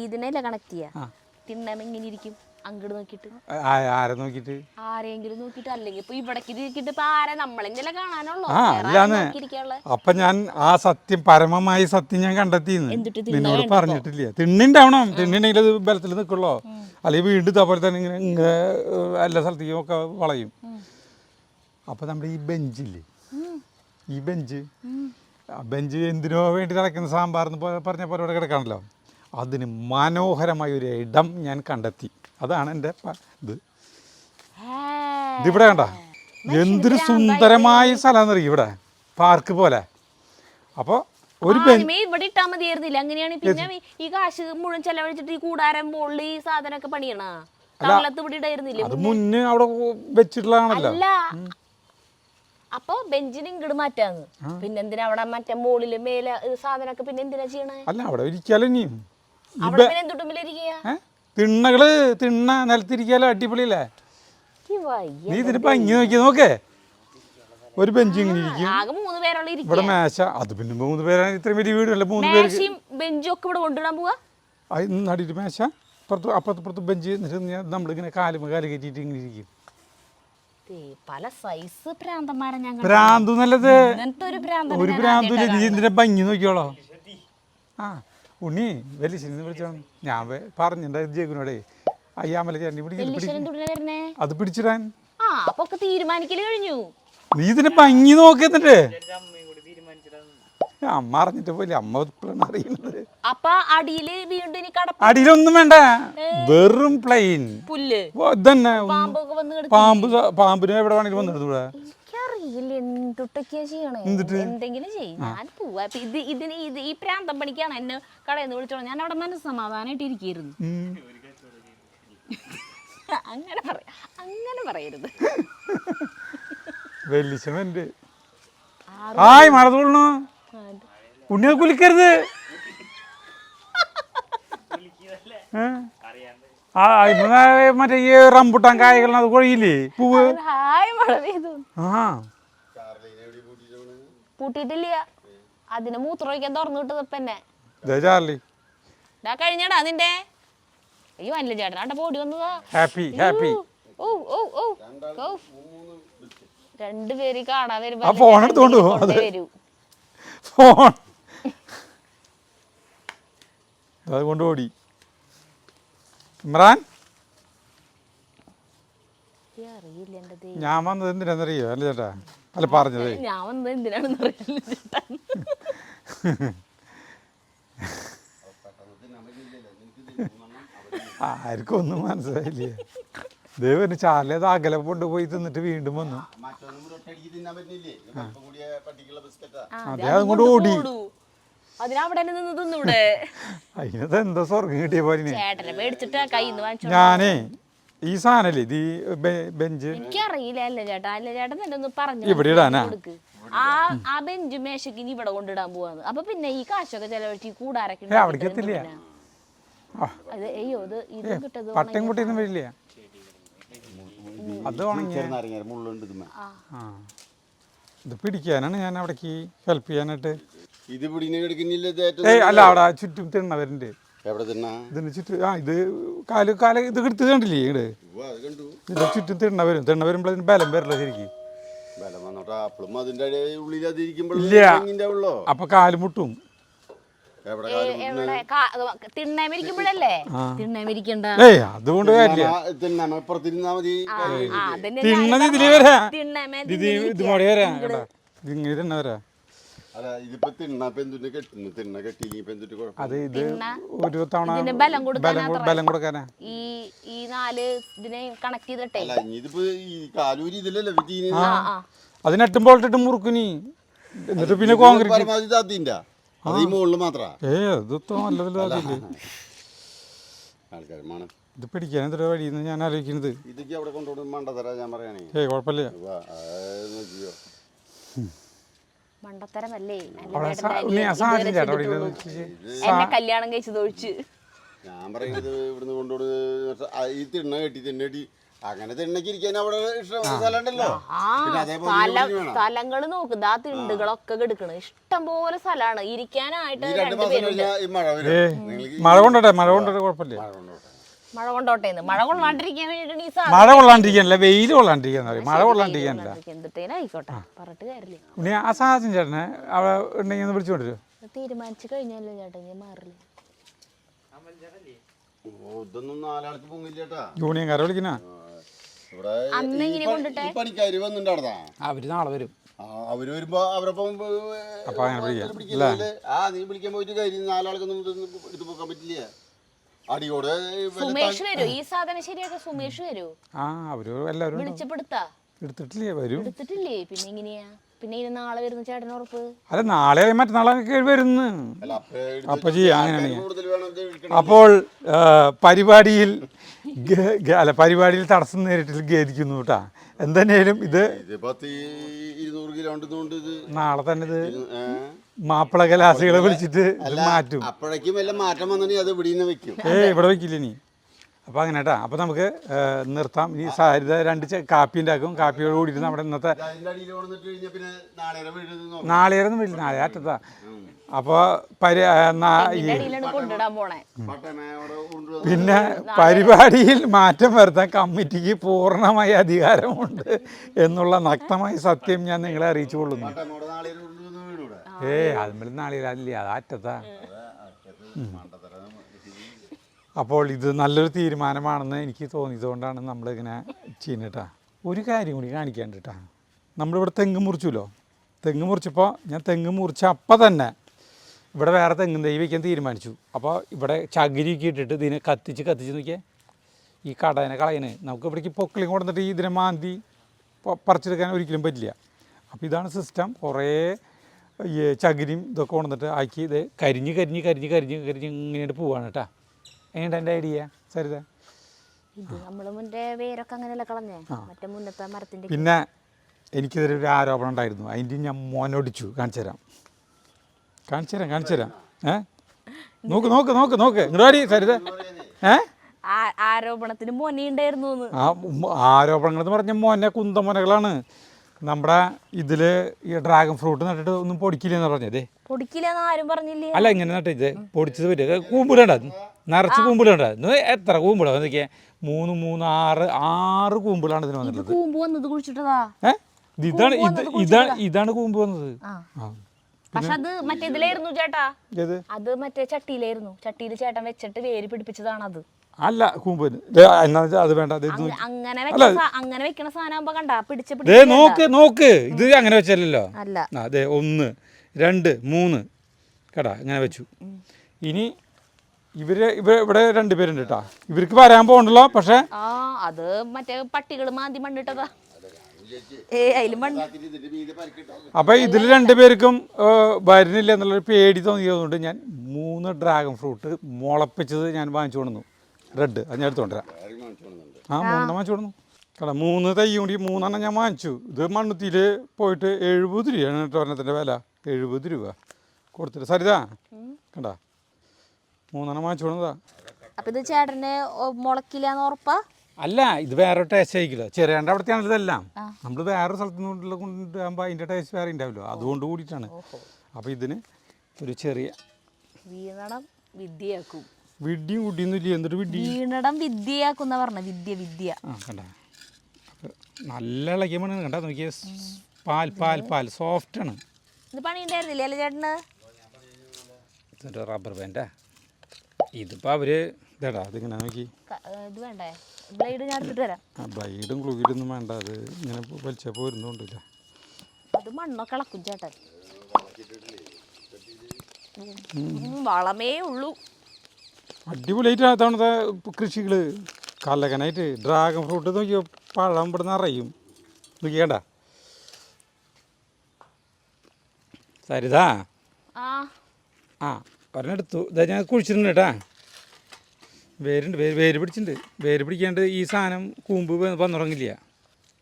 ഇതിനല്ലേ കണക്ട് ചെയ്യാ. തിണ്ണ ഇങ്ങനെ ഇരിക്കും അങ്ങോട്ട് നോക്കിട്ട്. ആരെ നോക്കിട്ട്? ആരെങ്കിലും നോക്കിട്ട്. അല്ലെങ്കിൽ ഇപ്പൊ ഇവിടേക്ക് ഇരിക്കിട്ട് ഇപ്പൊ ആരെ നമ്മളെങ്കിലും കാണാനുള്ളൂ. അപ്പൊ ഞാൻ ആ സത്യം, പരമമായ സത്യം ഞാൻ കണ്ടെത്തിന്ന് നിന്നോട് പറഞ്ഞിട്ടില്ല. തിണ്ണുണ്ടാവണം, തിണ്ണുണ്ടെങ്കിൽ അത് ബലത്തിൽ നിൽക്കുള്ളൂ. അല്ലെങ്കിൽ വീണ്ടും ഇതേപോലെ തന്നെ ഇങ്ങനെ എല്ലാ സ്ഥലത്തേക്കും ഒക്കെ വളയും. അപ്പൊ നമ്മുടെ ഈ ബെഞ്ചില്ലേ, ഈ ബെഞ്ച് എന്തിനോ വേണ്ടി നടക്കുന്ന സാമ്പാറെന്ന് പറഞ്ഞ പോലെ ഇവിടെ കിടക്കാണല്ലോ. അതിന് മനോഹരമായ ഒരു ഇടം ഞാൻ കണ്ടെത്തി. അതാണ് എൻ്റെ ഇതിവിടെ കണ്ട എന്തൊരു സുന്ദരമായ സ്ഥലമാണെന്നറിയും, ഇവിടെ പാർക്ക് പോലെ. അപ്പോൾ ഒരു ഇവിടെ ഇട്ടാ മതിയായിരുന്നില്ല. അങ്ങനെയാണ് പിന്നെ ഈ കാശ് മുഴുവൻ ചെലവഴിച്ചിട്ട് ഈ കൂടാരം മുകളിൽ ഈ സാധനമൊക്കെ പണിയണ ഇവിടെ ഇടായിരുന്നില്ല. അത് മുന്നേ അവിടെ വെച്ചിട്ടുള്ളതാണല്ലോ. അപ്പൊ ബെഞ്ചിന് ഇങ്ങോട്ട് മാറ്റാന്ന്. പിന്നെ എന്തിനാ അവിടെ മറ്റേ മുകളില് മേലെ സാധനമൊക്കെ പിന്നെ എന്തിനാ ചെയ്യണേ? അല്ല, അവിടെ ഇരിക്കാലോ. ഇനിയും തിണ്ണ നിലത്തിരിക്കാലോ, അടിപൊളിയല്ലേ. നീ ഇതിന് ഭംഗി നോക്കേ. ഒരു ബെഞ്ച് ഇങ്ങനെ ഇരിക്കും, ഇവിടെ മേശ. അത് പിന്നെ 3 പേരാണ്, ഇത്രയും വലിയ വീടല്ല. 3 പേര് ബെഞ്ചൊക്കെ ഇവിടെ കൊണ്ടുവിടാൻ പോവാ. നടിയിട്ട് മേശ, അപ്പുറത്ത് ബെഞ്ച്. എന്നിട്ട് നമ്മളിങ്ങനെ കാല് കയറ്റിയിട്ട് ഇങ്ങനെ ഇരിക്കും. പല സൈസ് ഭ്രാന്തന്മാരെ ഞാൻ ഭ്രാന്തു നല്ലത്. ഒരു ഭ്രാന്തുമില്ല. നീ ഇതിന്റെ ഭംഗി നോക്കിയോളോ. ആ ഉണ്ണി വലിയ വിളിച്ചോണം. ഞാൻ പറഞ്ഞിട്ടുണ്ടായിരുന്നു ജേഗുനോടെ, അയ്യാമല ചേട്ടൻ അത് പിടിച്ചിടാൻ. തീരുമാനിക്കല് കഴിഞ്ഞു. നീ ഇതിന്റെ ഭംഗി നോക്കിന്നിട്ട് അമ്മ അറിഞ്ഞിട്ട് പോലെ. അമ്മ അറിയുന്നത് അടിയിലൊന്നും വേണ്ട, വെറും പ്ലെയിൻ ഇതന്നെ. പാമ്പിന് എവിടെ വേണമെങ്കിലും വന്നിടത്തൂടെ. ഈ പ്രാന്തം പണിക്കാണ് എന്നെ കടയിൽ നിന്ന് വിളിച്ചോളാം. ഞാൻ അവിടെ മനസ്സമാധാനായിട്ട് ഇരിക്കുന്നു. അങ്ങനെ പറയരുത്. വെല്ലിച്ചനുണ്ട്. ഹായ്, മഴ തോളണു. ഉണ്ണിയെ കുലിക്കരുത്. മറ്റേ ഈ റംബുട്ടാൻ കായകളാണ്, അത് കൊഴിയില്ലേ പൂവ്. പൂട്ടിട്ടില്ല, അതിന് മൂത്രമൊഴിക്കാൻ തുറന്നു വിട്ടതന്നെ ചാർലി. കഴിഞ്ഞടാ നിന്റെ. അയ്യോ അല്ല ചേട്ടനാട്ടെ പോടി വന്നതാ. Happy happy. രണ്ടുപേര് കാണാൻ വരുമ്പോ ഫോൺ എടുത്തോണ്ട് വരൂ. ഫോൺ അതുകൊണ്ട് ഓടി. ഇമ്രാൻ, ഞാൻ വന്നത് എന്തിനാന്നറിയോ? അല്ല ചേട്ടാ, അല്ല പറഞ്ഞത് ഞാൻ വന്നത് എന്തിനാണെന്ന് അറിയില്ല ചേട്ടാ. ആർക്കും ഒന്നും മനസ്സിലായില്ലേ. ദൈവം ചാർലേത് അകലെ കൊണ്ടുപോയി തിന്നിട്ട് വീണ്ടും വന്നു. അതെ, അതുകൊണ്ട് ഓടി. അതിനകത്ത് എന്താ സ്വർഗം കിട്ടിയ പോലെ. ഞാനേ ഈ സാധനല്ലേ ഇത് ബെഞ്ച് എനിക്കറിയില്ല ചേട്ടാ. അല്ല ചേട്ടൻ എന്നെ ഒന്ന് പറഞ്ഞു ഇവിടെ ഇടാനാ. ആ ബെഞ്ച് മേശക്ക് ഇനി ഇവിടെ കൊണ്ടിടാൻ പോവാന്ന്. അപ്പൊ പിന്നെ ഈ കാശൊക്കെ ചെലവഴിച്ച് ഈ കൂടാരൊക്കെ അവിടേക്ക് എത്തില്ല. പട്ടയം കുട്ടിയൊന്നും വരില്ല. അത് ഇത് പിടിക്കാനാണ് ഞാൻ അവിടേക്ക് ഹെൽപ്പ് ചെയ്യാനായിട്ട്. അല്ല, അവിടെ ചുറ്റും തിണ്ണ വരുന്നുണ്ട്. ഇതിന് ചുറ്റും ഇത് കാല് ഇത് എടുത്ത് കണ്ടില്ലേ? ഇതിന്റെ ചുറ്റും തിണ്ണ വരും. തിണ്ണ വരുമ്പോൾ അതിന് ബലം വരില്ല ശരിക്കും. ഇല്ല, അപ്പൊ കാല് മുട്ടും. എവിടെ തിണ്ണേമിരിക്കുമ്പോഴല്ലേ തിണ്ണേമിരിക്കണ്ട ഏയ് അതുകൊണ്ട് കാര്യമില്ല തിണ്ണത് ഇതിലേ വരാ ഇത് മുട വരാ കേട്ടാ ഇങ്ങനെ തന്നെ വരാ അത് ഇത് ഒരു തവണ ബലം കൊടുക്കാനാ ഈ 4 ഇതിനെ കണക്ട് ചെയ്തിട്ടേ അതിനെട്ടുമ്പോൾ ഇട്ടിട്ട് മുറുക്കുനി എന്നിട്ട് പിന്നെ കോൺക്രീറ്റ് ഇത് പിടിക്കാൻ എന്തൊരു വഴിയെന്ന് ഞാൻ ആലോചിക്കുന്നത് കുഴപ്പമില്ല മണ്ടത്തരമല്ലേ ചേട്ടാ എന്നെ കല്യാണം കഴിച്ചത് ഒഴിച്ച് ഞാൻ പറയുന്നത് ഇവിടുന്ന് കൊണ്ടുപോയി ഈ തിണ്ണ കെട്ടി അങ്ങനെ തിണ്ണക്ക് ഇരിക്കാൻ അവിടെ സ്ഥലമുണ്ടല്ലോ. സ്ഥലങ്ങള് നോക്കുന്നത് ആ തിണ്ടുകളൊക്കെ കെടുക്കണ് ഇഷ്ടം പോലെ സ്ഥലമാണ് ഇരിക്കാനായിട്ട്. മഴ കൊണ്ടോട്ടെ കുഴപ്പമില്ല. മഴ കൊണ്ടോട്ടെ മഴ കൊള്ളാണ്ടിരിക്കാൻ വേണ്ടിട്ട് മഴ കൊള്ളാണ്ടിരിക്കാനല്ല വെയിൽ കൊള്ളാണ്ടിരിക്കാൻ മഴ കൊള്ളാണ്ടിരിക്കാനല്ല എന്തിട്ടേനായിക്കോട്ടെ പറഞ്ഞിട്ട് കാര്യമില്ല. ഇനി ആ സാഹചര്യം ചേട്ടനെ അവിടെ ഉണ്ടെങ്കിൽ ഒന്ന് വിളിച്ചോണ്ടിരും. തീരുമാനിച്ചു കഴിഞ്ഞല്ലോ ചേട്ടാ ഞാൻ മാറില്ല. യൂണിയൻകാരെ വിളിക്കുന്ന പണിക്കാര് വന്നിട്ടുണ്ട്. അവര് നാളെ വരും. അവര് വരുമ്പോ അവരൊപ്പം നീ വിളിക്കാൻ പോയിട്ട് കാര്യം 4 ആൾക്കൊന്നും എടുത്തു പോക്കാൻ പറ്റില്ല. അടിയോടെ സുമേഷ് വരൂ ഈ സാധനം ശരിയാക്ക. സുമേഷ് വരൂ. അവര് എല്ലാവരും വിളിച്ചപ്പെടുത്താ എടുത്തിട്ടില്ലേ വരും. എടുത്തിട്ടില്ലേ പിന്നെ എങ്ങനെയാ പിന്നെ ഇനി നാളെ വരുന്ന ചേട്ടന് ഉറപ്പ്? അല്ല നാളെ മറ്റന്നാളൊക്കെ വരുന്നു. അപ്പൊ ചെയ്യാം അങ്ങനെയാണെങ്കിൽ. അപ്പോൾ പരിപാടിയിൽ തടസ്സം നേരിട്ട് ഖേദിക്കുന്നു കേട്ടാ. എന്തായാലും ഇത് നാളെ തന്നെ ഇത് മാപ്പിള കലാസികളെ വിളിച്ചിട്ട് ഇത് മാറ്റും. അപ്പോഴേക്കും വല്ല മാറ്റം വന്നാൽ അത് ഇവിടെ വെക്കും. ഇവിടെ വെക്കില്ല ഇനി. അപ്പോൾ അങ്ങനെ കേട്ടാ. അപ്പോൾ നമുക്ക് നിർത്താം. ഈ സാരിത 2 കാപ്പി ഉണ്ടാക്കും. കാപ്പിയോട് കൂടിയിട്ട് നമ്മുടെ ഇന്നത്തെ നാളേരൊന്നും വീട്ടിൽ നാളെ അറ്റത്താ. അപ്പോൾ പിന്നെ പരിപാടിയിൽ മാറ്റം വരുത്താൻ കമ്മിറ്റിക്ക് പൂർണ്ണമായ അധികാരമുണ്ട് എന്നുള്ള നഗ്നമായ സത്യം ഞാൻ നിങ്ങളെ അറിയിച്ചു കൊള്ളുന്നു. അതുമ്പോൾ നാളേരല്ല അത് അറ്റത്താ. അപ്പോൾ ഇത് നല്ലൊരു തീരുമാനമാണെന്ന് എനിക്ക് തോന്നിയതുകൊണ്ടാണ് നമ്മളിങ്ങനെ ചെയ്യുന്നത്. ഒരു കാര്യം കൂടി കാണിക്കാണ്ട് കേട്ടോ. നമ്മളിവിടെ തെങ്ങ് മുറിച്ചല്ലോ. തെങ്ങ് മുറിച്ചപ്പോൾ ഞാൻ തെങ്ങ് മുറിച്ച അപ്പം തന്നെ ഇവിടെ വേറെ തെങ്ങും തൈ വയ്ക്കാൻ തീരുമാനിച്ചു. അപ്പോൾ ഇവിടെ ചകിരിയൊക്കെ ഇട്ടിട്ട് ഇതിനെ കത്തിച്ച് നോക്കിയാൽ ഈ കടനെ കളയണേ നമുക്ക് ഇവിടേക്ക് പൊക്കിളിയും കൊണ്ടുവന്നിട്ട് ഇതിനെ മാന്തി പറിച്ചെടുക്കാൻ ഒരിക്കലും പറ്റില്ല. അപ്പോൾ ഇതാണ് സിസ്റ്റം. കുറേ ഈ ചകിരിയും ഇതൊക്കെ കൊണ്ടുവന്നിട്ട് ആക്കി ഇത് കരിഞ്ഞ് ഇങ്ങനെയായിട്ട് പോവാണ് കേട്ടോ. എങ്ങനെയുണ്ട് എൻ്റെ ഐഡിയ സരിത? പിന്നെ എനിക്കിതൊരു ആരോപണം ഉണ്ടായിരുന്നു. അതിൻ്റെ ഞാൻ മോനോടിച്ചു. കാണിച്ചു തരാം. നോക്ക് ഇങ്ങോട്ട് സരിത. ആരോപണത്തിന് മോനുണ്ടായിരുന്നു. ആരോപണങ്ങൾ എന്ന് പറഞ്ഞ മോനെ കുന്തമോനകളാണ്. നമ്മുടെ ഇതില് ഈ ഡ്രാഗൺ ഫ്രൂട്ട് നട്ടിട്ട് ഒന്നും പൊടിക്കില്ലെന്ന് പറഞ്ഞതേ. പൊടിക്കില്ലെന്ന് ആരും പറഞ്ഞില്ലേ? അല്ല ഇങ്ങനെ നട്ടിത് പൊടിച്ചത് പറ്റുക. കൂമ്പിടണ്ട നിറച്ച് കൂമ്പിടണ്ട. എത്ര കൂമ്പിടാ നോക്കിയാ 3 6 കൂമ്പിളാണ് ഇതിന് വന്നിട്ടുള്ളത്. ഇതാണ് കൂമ്പ് വന്നത്. പക്ഷെ അത് മറ്റേതിലായിരുന്നു ചേട്ടാ. അത് മറ്റേ ചട്ടിയിലായിരുന്നു. ചട്ടിയിൽ ചേട്ടൻ വെച്ചിട്ട് വേര് പിടിപ്പിച്ചതാണ് അത്. അല്ല കൂമ്പന് അത് വേണ്ട. അങ്ങനെ വെക്കണ സാധനം കണ്ടാ പിടിച്ച് നോക്ക് ഇത് അങ്ങനെ വെച്ചല്ലോ. അതെ 1 2 3 കേട്ടാ ഇങ്ങനെ വെച്ചു. ഇനി ഇവിടെ 2 പേരുണ്ട് കേട്ടാ. ഇവർക്ക് വരാൻ പോകണ്ടല്ലോ. പക്ഷെ അത് മറ്റേ പട്ടികൾ മാന്തി മണ്ണിട്ടതാ. അപ്പൊ ഇതിൽ 2 പേർക്കും വരുന്നില്ല എന്നുള്ളൊരു പേടി തോന്നിയതുകൊണ്ട് ഞാൻ 3 ഡ്രാഗൺ ഫ്രൂട്ട് മുളപ്പിച്ചത് ഞാൻ വാങ്ങിച്ചു കൊണ്ടു. റെഡ് അത് ഞാൻ എടുത്തോണ്ടരാ. 3 വാങ്ങിച്ചു കൊടുന്നു കേട്ടോ. 3 തൈ കൂടി 3 ഞാൻ വാങ്ങിച്ചു. ഇത് മണ്ണുത്തിയിൽ പോയിട്ട് 70 രൂപയാണ് കേട്ടോ ഒരെണ്ണത്തിൻ്റെ വില. 70 രൂപ കൊടുത്തിട്ട് സരിതാ കണ്ടാ 3 വാങ്ങിച്ചു കൊടുന്നതാ. അപ്പൊ ഇത് ചേട്ടന് മുളക്കില്ലാന്ന് ഉറപ്പാ? അല്ല ഇത് വേറെ ടേസ്റ്റ് ആയിരിക്കില്ല. ചെറിയാണ്ട് അവിടത്തെയാണ് ഇതെല്ലാം. നമ്മൾ വേറെ സ്ഥലത്ത് നിന്നുള്ള കൊണ്ടുപോകുമ്പോൾ അതിൻ്റെ ടേസ്റ്റ് വേറെ ഉണ്ടാവില്ലോ. അതുകൊണ്ട് കൂടിയിട്ടാണ്. അപ്പോൾ ഇതിന് ഒരു ചെറിയ വീണടം വിദ്യയാക്കും. വിഡ്ഡിയും കുട്ടിയൊന്നും ഇല്ല. എന്നിട്ട് വീണടം വിദ്യയാക്കുന്ന പറഞ്ഞ വിദ്യ കണ്ട നല്ല ഇളകിയ മണ്ണ് കണ്ടാ നോക്കിയ പാൽ സോഫ്റ്റ് ആണ്. ഇത് പണി ഉണ്ടായിരുന്നില്ലേ അല്ലേ ചേട്ടന്? എന്നിട്ട് റബ്ബർ ബാൻഡാ ഇതിപ്പോൾ അവർ ഇതേടാ അതിങ്ങനെ നോക്കി ഇത് വേണ്ടേ ബ്ലേഡ് ഞാൻ എടുത്തിട്ട് വരാം. ആ ബ്ലൈഡും ക്ലൂയിലൊന്നും വേണ്ട, അത് ഇങ്ങനെ വലിച്ചപ്പോൾ വരുന്നുണ്ടല്ല. അത് മണ്ണൊക്കെ ഇളക്കും ചേട്ടൻ. വളമേ ഉള്ളൂ. അടിപൊളിയായിട്ട് തവണത്തെ കൃഷികൾ കലകനായിട്ട് ഡ്രാഗൺ ഫ്രൂട്ട് നോക്കിയോ പഴം ഇവിടെ നിറയും നോക്കിയേണ്ട. സരിതാ ആ ആ ഒരെണ്ണെടുത്തു ഇതാ ഞാൻ കുഴിച്ചിട്ടുണ്ട് കേട്ടാ. വേരുണ്ട്, വേര് പിടിച്ചിട്ടുണ്ട്. വേര് പിടിക്കാണ്ട് ഈ സാധനം കൂമ്പ് വന്നു തുടങ്ങില്ല.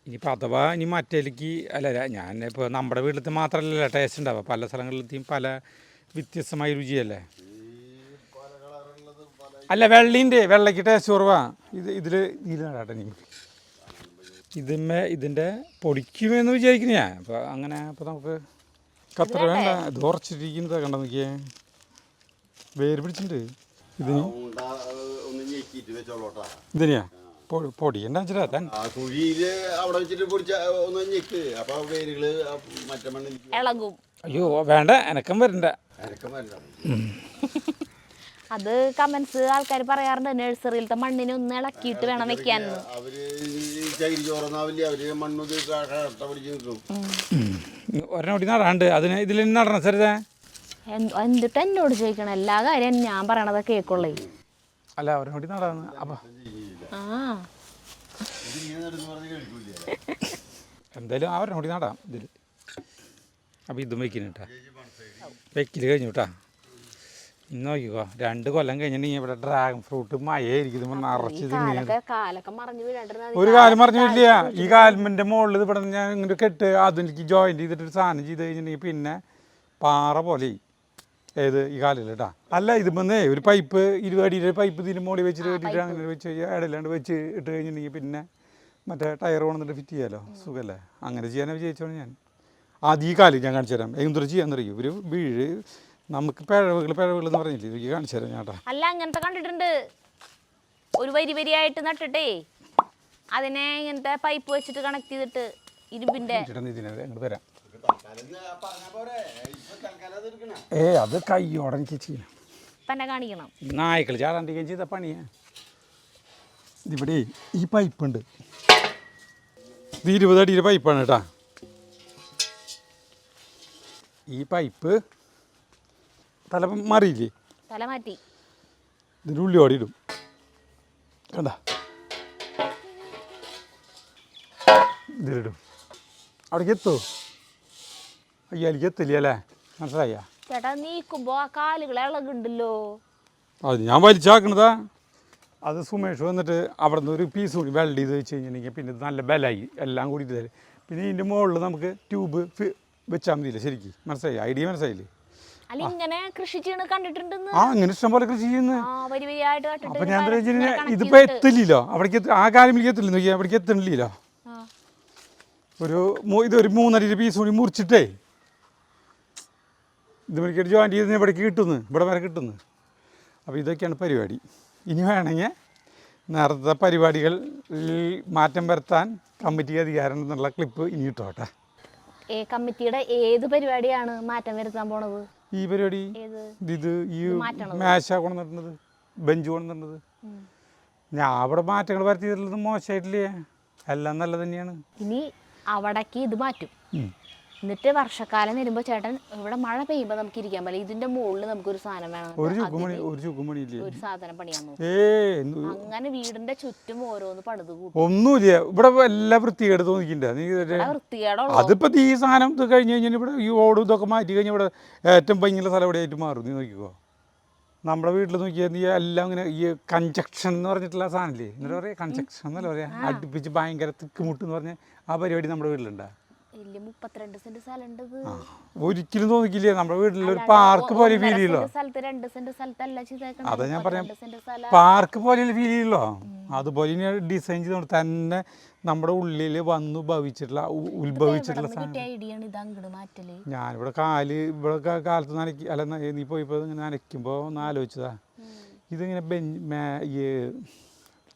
ഇനിയിപ്പോൾ അഥവാ ഇനി മറ്റേലേക്ക് അല്ല, ഞാൻ ഇപ്പോൾ നമ്മുടെ വീട്ടിലത്തെ മാത്രമല്ല ടേസ്റ്റ് ഉണ്ടാവുക, പല സ്ഥലങ്ങളിലത്തെയും പല വ്യത്യസ്തമായ രുചിയല്ലേ. അല്ല വെള്ളയ്ക്ക് ടേസ്റ്റ് കുറവാ. ഇതിൽ നടാട്ടെ നീ ഇതിൻ്റെ പൊടിക്കുമെന്ന് വിചാരിക്കുന്ന ഞാൻ. അപ്പോൾ അങ്ങനെ അപ്പോൾ നമുക്ക് കത്ര വേണ്ട, ഇത് ഉറച്ചിരിക്കുന്നത് കണ്ട നോക്കിയേ, വേര് പിടിച്ചിട്ടുണ്ട്. ഇതിനെയാ പൊടി എന്താ വെച്ചാൽ ഇളകും. അയ്യോ വേണ്ട, എനക്കം വരണ്ട. അത് കമന്റ്സ് ആൾക്കാർ പറയാറുണ്ട്, നഴ്സറിയിലത്തെ മണ്ണിനെ ഒന്ന് ഇളക്കിയിട്ട് വേണം വെക്കാൻ. ഒരെണ്ണോടി നടാണ്ട് അതിന് ഇതിൽ നടണം സരിതാ. എന്നിട്ട് എന്നോട് ചോദിക്കണം എല്ലാ കാര്യം ഞാൻ പറയണത് കേൾക്കുള്ളേ. അല്ല ഒരെണ്ണോടി നടാന്ന്. അപ്പം എന്തായാലും ആ ഒരെണ്ണോടി നടാം ഇതിൽ. അപ്പം ഇതും വെക്കുന്നു കേട്ടാ, വെക്കൽ കഴിഞ്ഞു കേട്ടാ. ഇന്ന് നോക്കിക്കോ 2 കൊല്ലം കഴിഞ്ഞിട്ടുണ്ടെങ്കിൽ ഇവിടെ ഡ്രാഗൺ ഫ്രൂട്ട് മഴയായിരിക്കും നിറച്ച് ഒരു കാലം മറിഞ്ഞില്ല. ഈ കാൽമൻ്റെ മുകളിൽ ഇവിടെ ഞാൻ ഇങ്ങനെ കെട്ട് അതിലേക്ക് ജോയിൻറ്റ് ചെയ്തിട്ട് സാധനം ചെയ്ത് കഴിഞ്ഞിട്ടുണ്ടെങ്കിൽ പിന്നെ പാറ പോലെ ഏത് ഈ കാലിൽ കേട്ടാ. അല്ല ഇതിപ്പന്നേ ഒരു പൈപ്പ് 20 അടിയുടെ പൈപ്പ് ഇതിന് മുകളിൽ വെച്ചിട്ട് വേണ്ടിയിട്ട് അങ്ങനെ വെച്ച് ഇടയിലാണ്ട് വെച്ച് ഇട്ട് കഴിഞ്ഞിട്ടുണ്ടെങ്കിൽ പിന്നെ മറ്റേ ടയർ കൊണ്ടിട്ട് ഫിറ്റ് ചെയ്യാമല്ലോ, സുഖമല്ലേ. അങ്ങനെ ചെയ്യാനാണ് വിചാരിച്ചോളൂ ഞാൻ. ആദ്യം ഈ കാലിൽ ഞാൻ കാണിച്ചു തരാം എന്തൊരു ചെയ്യാന്നറിയും. ഒരു വീഴ് നമുക്ക് പിഴവുകൾ എന്ന് പറഞ്ഞില്ലേ, എനിക്ക് കാണിച്ചു തരാം ചേട്ടാ. അല്ല അങ്ങനത്തെ കണ്ടിട്ടുണ്ട്, ഒരു വരിയായിട്ട് നട്ടിട്ടേ അതിനെ ഇങ്ങനത്തെ പൈപ്പ് വെച്ചിട്ട് കണക്ട് ചെയ്തിട്ട് ഇരുമ്പിന്റെ അങ്ങോട്ട് വരാം. അത് കയ്യോടെ എനിക്ക് ചെയ്യണം, തന്നെ കാണിക്കണം. നായ്ക്കൾ ചാടാണ്ടിരിക്കുകയും ചെയ്ത പണിയാ. ഇതിവിടെ ഈ പൈപ്പുണ്ട്, ഇത് 20 അടിയുടെ പൈപ്പാണ് കേട്ടാ. ഈ പൈപ്പ് തല മാറിയില്ലേ, തല മാറ്റി ഇതിൻ്റെ ഉള്ളി ഓടിയിടും കണ്ട, ഇതിലിടും. അവിടേക്ക് എത്തോ? അയ്യാലേക്ക് എത്തില്ല അല്ലേ, മനസ്സിലായ ചേട്ടാ. നീക്കുമ്പോ ആ കാലുകൾ ഇളകുണ്ടല്ലോ. അത് ഞാൻ വലിച്ചാക്കണതാ. അത് സുമേഷ് വന്നിട്ട് അവിടെ നിന്ന് ഒരു പീസ് കൂടി വെൽഡ് ചെയ്ത് വെച്ച് കഴിഞ്ഞിട്ടുണ്ടെങ്കിൽ പിന്നെ ഇത് നല്ല ബലമായി എല്ലാം കൂടി ഇത് തരും. പിന്നെ ഇതിൻ്റെ മുകളിൽ നമുക്ക് ട്യൂബ് വെച്ചാൽ മതിയില്ല. ശരിക്കും മനസ്സിലായി, ഐഡിയ മനസ്സിലായില്ലേ? അല്ല ഇങ്ങനെ കൃഷി ചെയ്യണ കണ്ടിട്ടുണ്ടെന്ന്. ആ ഇങ്ങനെ ഇഷ്ടം പോലെ കൃഷി ചെയ്യുന്നു. അപ്പൊ ഞാൻ ഇതിപ്പോ എത്തില്ലല്ലോ അവിടേക്ക്, ആ കാലമിലേക്ക് എത്തില്ല. നോക്കിയാൽ അവിടേക്ക് എത്തണില്ലല്ലോ. ഇതൊരു 3 അടിയുടെ പീസ് കൂടി മുറിച്ചിട്ടേ ഇത് മണിക്കായിട്ട് ജോയിൻ ചെയ്ത് ഇവിടേക്ക് കിട്ടുന്നു, ഇവിടെ വരെ കിട്ടുന്നു. അപ്പോൾ ഇതൊക്കെയാണ് പരിപാടി. ഇനി വേണമെങ്കിൽ നേരത്തെ പരിപാടികൾ മാറ്റം വരുത്താൻ കമ്മിറ്റിക്ക് അധികാരം എന്നുള്ള ക്ലിപ്പ് ഇനി ഇട്ടോട്ടെ. കമ്മിറ്റിയുടെ ഏത് പരിപാടിയാണ് മാറ്റം വരുത്താൻ പോണത്? ഈ പരിപാടി ഇത് ഈ മേശ കൊണ്ടുവന്നിട്ടുള്ളത്, ബെഞ്ച് കൊണ്ടുവന്നിട്ടുള്ളത്. ഞാൻ അവിടെ മാറ്റങ്ങൾ വരുത്തിയിട്ടുള്ളത് മോശമായിട്ടില്ലേ, എല്ലാം നല്ലത് തന്നെയാണ്. ഇനി അവിടേക്ക് ഇത് മാറ്റും. എന്നിട്ട് വർഷക്കാലം വരുമ്പോ ചേട്ടൻ ഇവിടെ മഴ പെയ്യുമ്പോ നമുക്ക് ഇരിക്കാൻ പറ്റില്ല, ഇതിന്റെ മുകളിൽ നമുക്കൊരു സാധനം വേണം, ഒരു സാധനം പണിയാൻ നോക്കും. അങ്ങനെ വീടിന്റെ ചുറ്റും ഓരോന്ന് പണിത് കൂട്ടും. ഒന്നുമില്ല ഇവിടെ എല്ലാ വൃത്തികേട് തോന്നിക്കണ്ട. അതിപ്പോ ഈ സാധനം ഇത് കഴിഞ്ഞ് കഴിഞ്ഞാൽ ഇവിടെ ഈ ഓടും ഇതൊക്കെ മാറ്റി കഴിഞ്ഞാൽ ഇവിടെ ഏറ്റവും ഭംഗിയുള്ള സ്ഥലം ഇവിടെ ആയിട്ട് മാറും. നീ നോക്കിക്കോ, നമ്മുടെ വീട്ടിൽ നോക്കിയാൽ നീ എല്ലാം ഇങ്ങനെ ഈ കൺജക്ഷൻ എന്ന് പറഞ്ഞിട്ടുള്ള സാധനമില്ലേ, എന്നിട്ട് പറയാ കൺജക്ഷൻ എന്നല്ല പറയാ, അടുപ്പിച്ച് ഭയങ്കര തിക്കുമുട്ട് എന്ന് പറഞ്ഞാൽ ആ പരിപാടി നമ്മുടെ വീട്ടിലുണ്ടാ. 32 സെന്റ് സ്ഥലമുണ്ട്. ഒരിക്കലും തോന്നിക്കില്ലേ നമ്മുടെ വീട്ടിൽ ഒരു പാർക്ക് പോലെ ഫീൽ ചെയ്യല്ലോ. അതാ ഞാൻ പറയാം, പാർക്ക് പോലെ ഫീൽ ചെയ്യല്ലോ. അതുപോലെ ഡിസൈൻ ചെയ്തോണ്ട് തന്നെ നമ്മുടെ ഉള്ളിൽ വന്നു ഉത്ഭവിച്ചിട്ടുള്ള സാധനം. ഞാനിവിടെ ഇവിടെ കാലത്ത് നനയ്ക്ക് അല്ല, നീ പോയിപ്പോൾ ഇങ്ങനെ നനയ്ക്കുമ്പോൾ ഒന്ന് ആലോചിച്ചതാ, ഇതിങ്ങനെ ഈ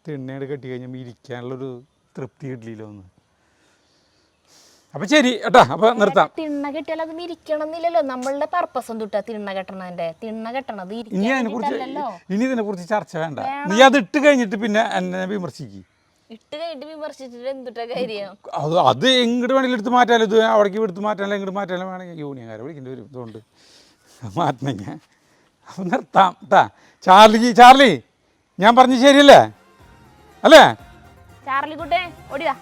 തിണ്ണയോട് കെട്ടി കഴിഞ്ഞാൽ ഇരിക്കാനുള്ളൊരു തൃപ്തി കിട്ടില്ലല്ലോ ഒന്ന്. അപ്പം ശരി കേട്ടാ, അപ്പോൾ നിർത്താം. തിണ്ണ കെട്ടിയാൽ അത് ഇരിക്കണം എന്നില്ലല്ലോ. നമ്മളുടെ പർപ്പസ് എന്തുട്ടാ തിണ്ണ കെട്ടണതിന്റെ? തിണ്ണ കെട്ടണത് ഇനി അതിനെക്കുറിച്ച് ഇരിക്കാനല്ലോ. ഇനി ഇതിനെക്കുറിച്ച് ചർച്ച വേണ്ട. നീ അത് ഇട്ട് കഴിഞ്ഞിട്ട് പിന്നെ എന്നെ വിമർശിക്കും. ഇട്ട് കഴിഞ്ഞിട്ട് വിമർശിച്ചിട്ട് എന്തുട്ടാ കാര്യം? അത് എങ്ങോട്ട് വേണമെങ്കിലും എടുത്ത് മാറ്റാലോ. ഇത് അവിടേക്ക് എടുത്ത് മാറ്റാനോ ഇങ്ങോട്ട് മാറ്റാനോ വേണമെങ്കിൽ യൂണിയൻകാരെ വിളിക്കേണ്ടി വരും. ഇതുകൊണ്ട് മാറ്റണമെങ്കിൽ അപ്പം നിർത്താം കേട്ടാ. ചാർലി ഞാൻ പറഞ്ഞ് ശരിയല്ലേ അല്ലേ? ചാർലി കുട്ടേ ഓടിവാ.